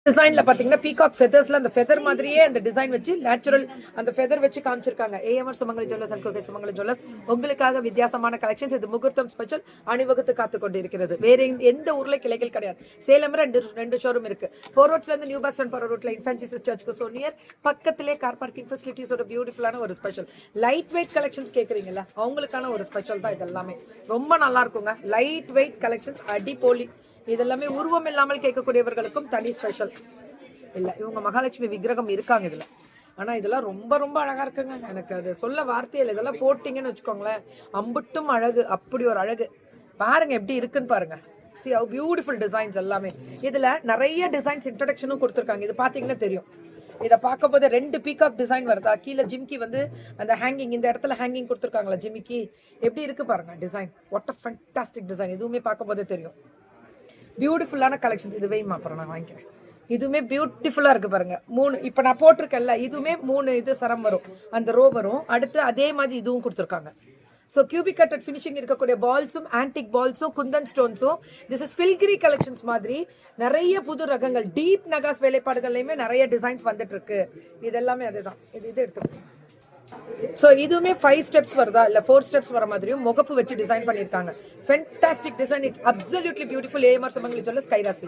டிசைன்ல பாத்தீங்கன்னா பீகாக் ஃபெதர்ஸ்ல அந்த ஃபெதர் மாதிரியே அந்த டிசைன் வச்சு நேச்சுரல் அந்த ஃபெதர் வச்சு காமிச்சிருக்காங்க. AMR Sumangali jewellers and Koke Sumangali jewellers உங்களுக்காக வித்தியாசமான கலெக்ஷன்ஸ். இது முகூர்த்தம் ஸ்பெஷல் அணிவகுத்து காத்து கொண்டு இருக்கிறது. வேற எந்த ஊர்ல கிளைகள் கிடையாது. சேலம் ரெண்டு ஷோரூம் இருக்கு. 4 ரோட்ஸ்ல இருந்து நியூ பஸ் ஸ்டாண்ட் போற ரோட்ல இன்ஃபன்சி சர்ச்சுக்கு சோ நியர் பக்கத்திலே கார் பார்க்கிங் ஃபெசிலிட்டிஸோட பியூட்டிஃபுல்லான ஒரு ஸ்பெஷல். லைட் வெயிட் கலெக்ஷன்ஸ் கேக்குறீங்கல்ல, அவங்களுக்கான ஒரு ஸ்பெஷல் தான் இது எல்லாமே. ரொம்ப நல்லா இருக்குங்க. லைட் வெயிட் கலெக்ஷன்ஸ் அடிப்போலி. இதெல்லாமே உருவம் இல்லாமல் கேட்கக்கூடியவர்களுக்கும் தனி ஸ்பெஷல். இல்ல இவங்க மகாலட்சுமி விக்கிரகம் இருக்காங்க இதுல. ஆனா இதெல்லாம் ரொம்ப ரொம்ப அழகா இருக்குங்க. எனக்கு அது சொல்ல வார்த்தையில் இதெல்லாம் போட்டீங்கன்னு வச்சுக்கோங்களேன், அம்புட்டும் அழகு. அப்படி ஒரு அழகு பாருங்க எப்படி இருக்குன்னு பாருங்க. see how beautiful designs எல்லாமே. இதுல நிறைய டிசைன்ஸ் இன்ட்ரோடக்ஷனும் கொடுத்துருக்காங்க. இது பாத்தீங்கன்னா தெரியும். இதை பார்க்கும் போது 2 பீகாக் டிசைன் வருதா, கீழே ஜிம்கி வந்து அந்த ஹேங்கிங் இந்த இடத்துல ஹேங்கிங் கொடுத்துருக்காங்களா ஜிமிக்கி, எப்படி இருக்கு பாருங்க design. What a fantastic design. இதுவுமே பார்க்கும் போதே தெரியும். பியூட்டிஃபுல்லான கலெக்ஷன்ஸ். இது வெயிமா அப்புறம் நான் வாங்கிக்கிறேன். இதுவுமே பியூட்டிஃபுல்லா இருக்கு பாருங்க. 3 இப்ப நான் போட்டிருக்கேன்ல, இதுவுமே 3 இது சரம் வரும், அந்த ரோ வரும். அடுத்து அதே மாதிரி இதுவும் கொடுத்துருக்காங்க. ஸோ கியூபிக் கட்டட் ஃபினிஷிங் இருக்கக்கூடிய பால்ஸும் ஆன்டிக் பால்ஸும் குந்தன் ஸ்டோன்ஸும் திஸ் இஸ் ஃபில்கிரி கலெக்ஷன்ஸ் மாதிரி நிறைய புது ரகங்கள் டீப் நகாஸ் வேலைப்பாடுகள்லையுமே நிறைய டிசைன்ஸ் வந்துட்டு இருக்கு. இது எல்லாமே அதுதான். இது எடுத்துக்கோங்க. ஸோ இதுவுமே 5 ஸ்டெப்ஸ் வருதா இல்லை 4 ஸ்டெப்ஸ் வர மாதிரியும் முகப்பு வச்சு டிசைன் பண்ணியிருக்காங்க. Fantastic design. It's absolutely beautiful. AMR Sumangali jewellers Kairasi.